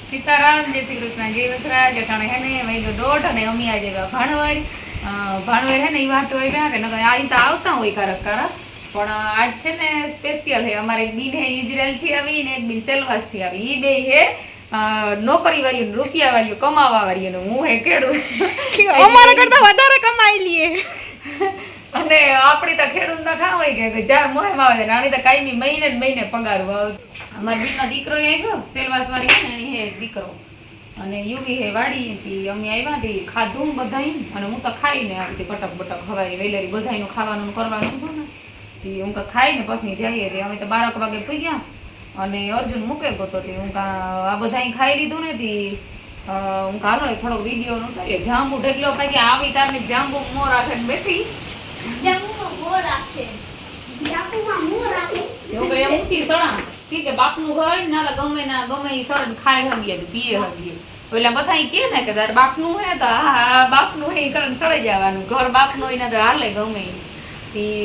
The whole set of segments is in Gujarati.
सीताराम जय श्री कृष्ण जय वसरा जटाणे है ने वही डोट અને અમી આજે ભાણવર ભાણવર है ને ઈ વાટો આવ્યા કે નકર આ તો આવતા હોય કારક પણ આજ છે ને સ્પેશિયલ હે અમારે બીન હે ઇઝરાયલ થી આવી ને એક બીન સેલવાસ થી આવી ઈ બે હે નોકરી વાળી રૂપિયા વાળી કમાવા વાળી ને હું હે ખેડૂત અમારા કરતા વધારે કમાઈ લીએ અને આપણી તો ખેડૂત ના ખા હોય કે ચાર મોહમાં આવે નાની તો કાયમી મહિને પગાર આવે અમાર બીનો દીકરો આવ્યો સેલવાસ વાળી ને એની હે દીકરો અને યુવી હે વાડી હતી અમે આવ્યા હતી ખાધું બધાઈ અને હું તો ખાઈને આવી પટક બટક હવારી વેલેરી બધાઈનું ખાવાનું કરવાનું હતું ને તી હું ખાઈને પછી જઈએ તે અમે તો 12 વાગે પી ગયા અને અર્જુન મૂકે ગયો તો હું આ બધાઈ ખાઈ લીધું ને તી હું કાલો થોડો વિડિયો નો ઉતાર્યો જાંબુ ઢગલો પાકે આવી તારને જાંબુ મોર રાખીને બેઠી જાંબુમાં મોર રાખે જાંબુમાં મોર રાખે એવું કે મુસી સડા કે બાપનું ઘર હોય ને ના ગમે ઈ સડ ખાઈ હગીએ પીએ હગીએ ઓલા બધાઈ કે ને કે તાર બાપનું હે તો હા બાપનું હે કરન સડે જવાનું ઘર બાપનું હોય ને તો હાલે ગમે ઈ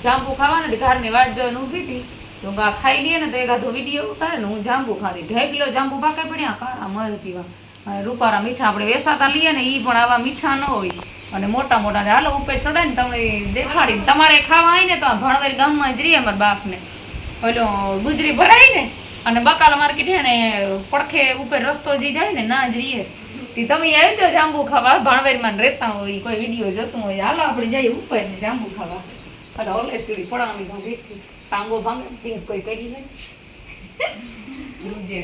જાંબુ ખાવાના ઘરની વાટ જોઈને ઊભી હતી તો ગા ખાઈ લે ને તો એકાદો વિડિયો ઉતારે ને હું જાંબુ ખાધી 2 કિલો જાંબુ પાકે પડ્યા કારા મલ જીવા રૂપારા મીઠા આપણે વેસાતા લઈએ ને ઈ પણ આવા મીઠા ન હોય અને મોટા મોટા હાલો ઉપર સડે ને તમને દેખાડી તમારે ખાવા આવી ને તો ભણવેર ગામમાં જ રહી અમાર બાપ ને ઓલો ગુજરી ભરાય ને અને બકાલા માર્કેટ હે ને પડખે ઉપર રસ્તો જી જાય ને ના જ રહીએ તી તમે આવજો જાંબુ ખાવા ભણવેરમાં રહેતા હોય કોઈ વિડિયો જોતું હોય હાલો આપણે જઈએ ઉપર ને જાંબુ ખાવા આ ઓલે સીડી પડવાની ભાંગી તાંગો ભાંગે તી કોઈ કરી નહીં રૂજે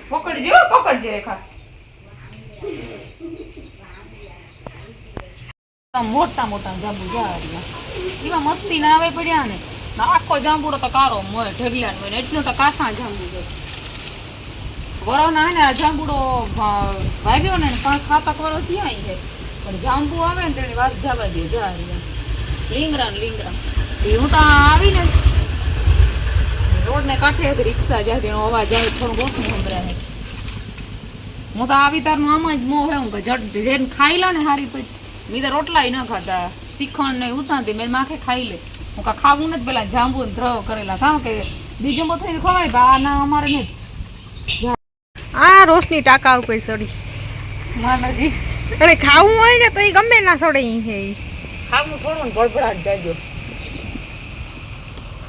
પકડજો રેખા મોટા મોટા જાંબુ જારિયા એમાં મસ્તી ના આવે પડ્યા ને આખો જાંબુડો તો કારો મોય ઢગલા હોય ને એટલું તો કાસા જાંબુ છે વરોના ને આ જાંબુડો ભાગ્યો ને 5-7 વર્ષ થયા છે પણ જાંબુ આવે ને તેની વાત જવા દે જારિયા લીંગરા એ હું તો આવી ને રોડ ને કાંઠે રિક્ષા જાય તેનો અવાજ આવે થોડું ઓછું સંભળાય હું તો આવી તારનું આમ જ મોહ હે હું કે જટ જેને ખાઈ લો ને હારી પછી મી તો રોટલા ન ખાતા શીખણ ને ઉતારતી મેં માખે ખાઈ લે હું કા ખાવું નથી પેલા જાંબુ દ્રવ કરેલા કામ કે બીજું બધું ખવાય બા ના અમારે નહીં આ રોશની ટાકા ઉપર સડી માનાજી અરે ખાવું હોય ને તો એ ગમે ના સડે હે ખાવું થોડું ભડભડાટ જાજો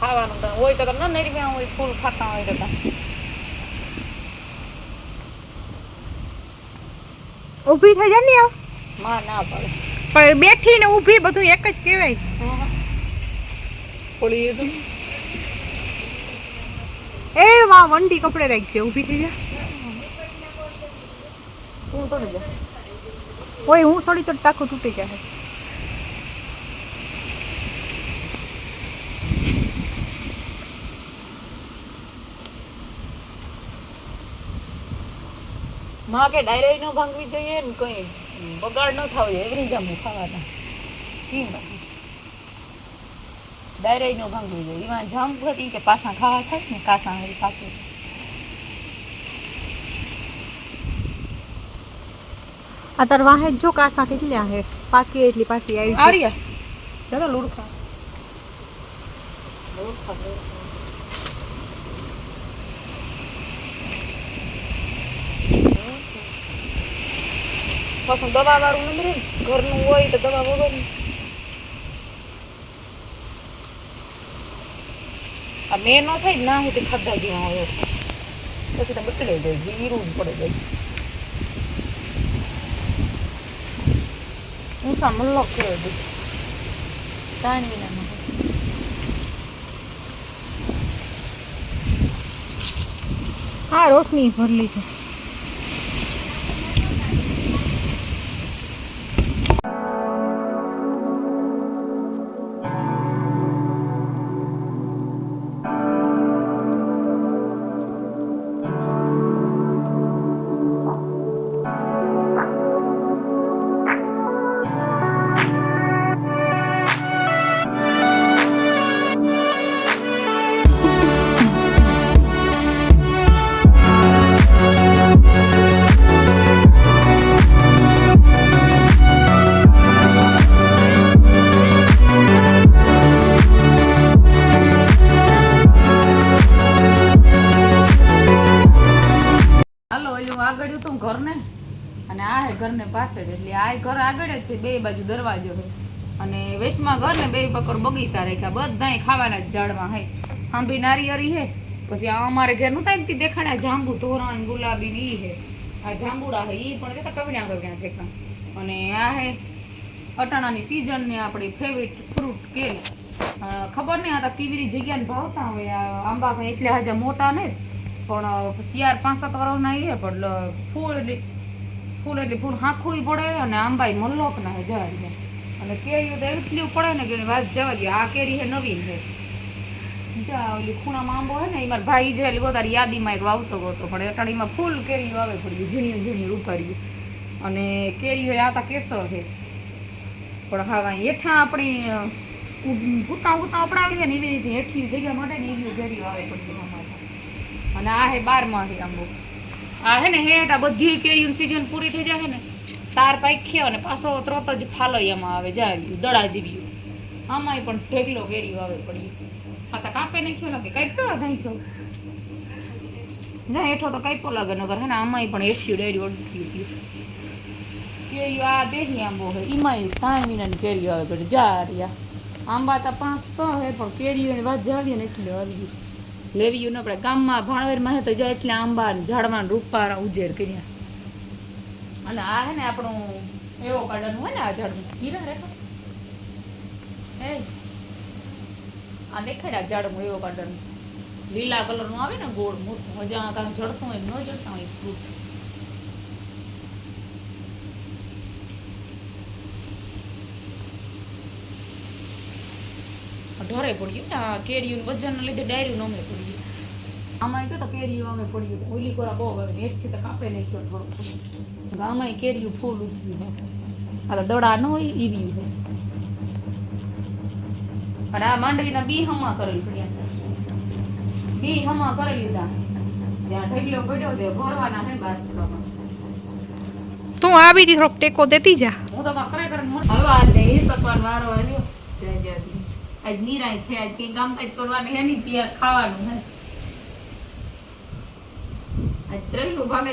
ખાવાનું તો હોય તો ન નરીમાં હોય ફૂલ ખાતા હોય તો ઊભી થઈ જાય ને માં ના પડે પણ બેઠી ને ઊભી બધું એક જ કહેવાય પોલી તો એ વાહ વંડી કપડે રાખજે ઊભી થઈ જા તું સડી જા ઓય હું સડી તો ટાકો તૂટી જાય માં કે ડાયરેક્ટ નો ભાંગવી જોઈએ ને કઈ બગાડ ન થાવ એવરી જાંબુ ખાવાના જી ડાયરેક્ટ નો ભાંગવી જોઈએ એમાં જાંબુ હતી કે પાસા ખાવા થાય ને કાસા હરી પાકે આ તાર વાહે જો કાસા કેટલા હે પાકી એટલી પાછી આવી આરિયા ચાલો લુડખા પાછું દવા વાળું નંબર ઘરનું હોય તો દવા વગર આ મેં ન થાય ના હું તે ખાધા જેવા હોય છે પછી તો બકડે જાય જીરું પડે જાય હું સાંભળો કર્યો દે તાણ વિના હા રોશની ભરલી છે ઘર ને અને આ હે ઘરને પાછળ, એટલે આ ઘર આગળ જ છે, બે બાજુ દરવાજો છે અને વેશમાં ઘર ને બે બકર બગીચા રાખ્યા, બધાય ખાવાના જ ઝાડમાં હે, આંબી નારિયેળી હે. પછી આ અમારે ઘર નું થાય દેખાડ્યા જાંબુ તોરણ ગુલાબી ને ઈ હે, આ જાંબુડા હે ઈ પણ દેખા કવડ્યા કવડ્યા ઠેકા. અને આ હે અટાણાની સીઝન ને આપણી ફેવરિટ ફ્રૂટ કેરી. ખબર નહીં આ તો કેવી જગ્યાને ભાવતા હોય, આ આંબા કઈ એટલે હજા મોટા ને પણ શિયાર 5-7 વર્ષના એ પણ ફૂલ હાંખું પડે અને આંબાઈ મલ્લોક ના હે જાય. અને કેરીઓ તો એટલી પડે ને કે વાત જવા દો. આ કેરી હે નવીન છે, ઓલી ખૂણામાં આંબો હે ને એ મારા ભાઈ ઇઝરાયલ ગોતારી યાદીમાં એક વાવતો ગોતો, પણ અટાણીમાં ફૂલ કેરી વાવે પડી ઝીણી રૂપારી. અને કેરીઓ આતા કેસર છે પણ હા હેઠા આપણી ભૂતા ઉપડાવી છે ને એવી રીતે હેઠી જગ્યા માટે ને એવી કેરી વાવે પડી અમારે. અને આ હે 12 આંબો. આ હે ને હેઠા બધી કેરીની સિઝન પૂરી થઈ જાય ને તાર પાખ્યા અને પાછો તરત જ ફાલૈયામાં આવે જાય દડા જેવી. આમાંય પણ ઢેગલો કેરી વાવે પડી. આ તો કાપે નાખ્યો લાગે, કાપ્યો નહીં થયો ના હેઠો તો કાપ્યો લાગે નગર હે ને. આમાંય પણ એઠ્યું ડેરી ઓળખ્યું હતી કેરી. આ દેહી આંબો હે એમાંય 3 મહિનાની કેરી આવે પડી જારિયા. આંબા તો 5-6 હે પણ કેરીઓની વાત જાવીએ ને એટલે આવી લેવી ન પડે. ગામમાં ભાણવેરમાં હે તો જાય એટલે આંબા ઝાડમાં રૂપારા ઉજેર કર્યા. અને આ હે ને આપણું એવો ગાર્ડન હોય ને આ ઝાડનું હીરા રેખા એ આ દેખાડ્યા ઝાડમાં એવો ગાર્ડન લીલા કલરનું આવે ને ગોળ મોટું, મજા કાંઈક જડતું હોય ન જડતા હોય ફ્રૂટ. ઢોરે પડ્યું ને આ કેરીયું વજનના લીધે ડાયરું નમે પડ્યું. આમાં જો તો કેરીયું અમે પડ્યું ઓલી કોરા બહુ આવે એટલી તો કાપે નહીં ગયો થોડું. આમાંય કેરીયું ફૂલ ઉઠ્યું આ દડા ન હોય એવી હોય. અને આ માંડવીના બી હમા કરેલ પડ્યા, બી હમા કરી લીધા ત્યાં ઢગલો પડ્યો તે ભરવાના હે બાસ્કમાં. તું આવી હતી થોડોક ટેકો દેતી જા. હું તો ખરેખર હલવા દે એ સપન વારો આવ્યો ત્યાં જ્યાંથી આજ નિરાય છે. આજ કઈ કામ કાજ કરવાની હે નહીં ત્યાં ખાવાનું હે. આજ ત્રેલું ભાવે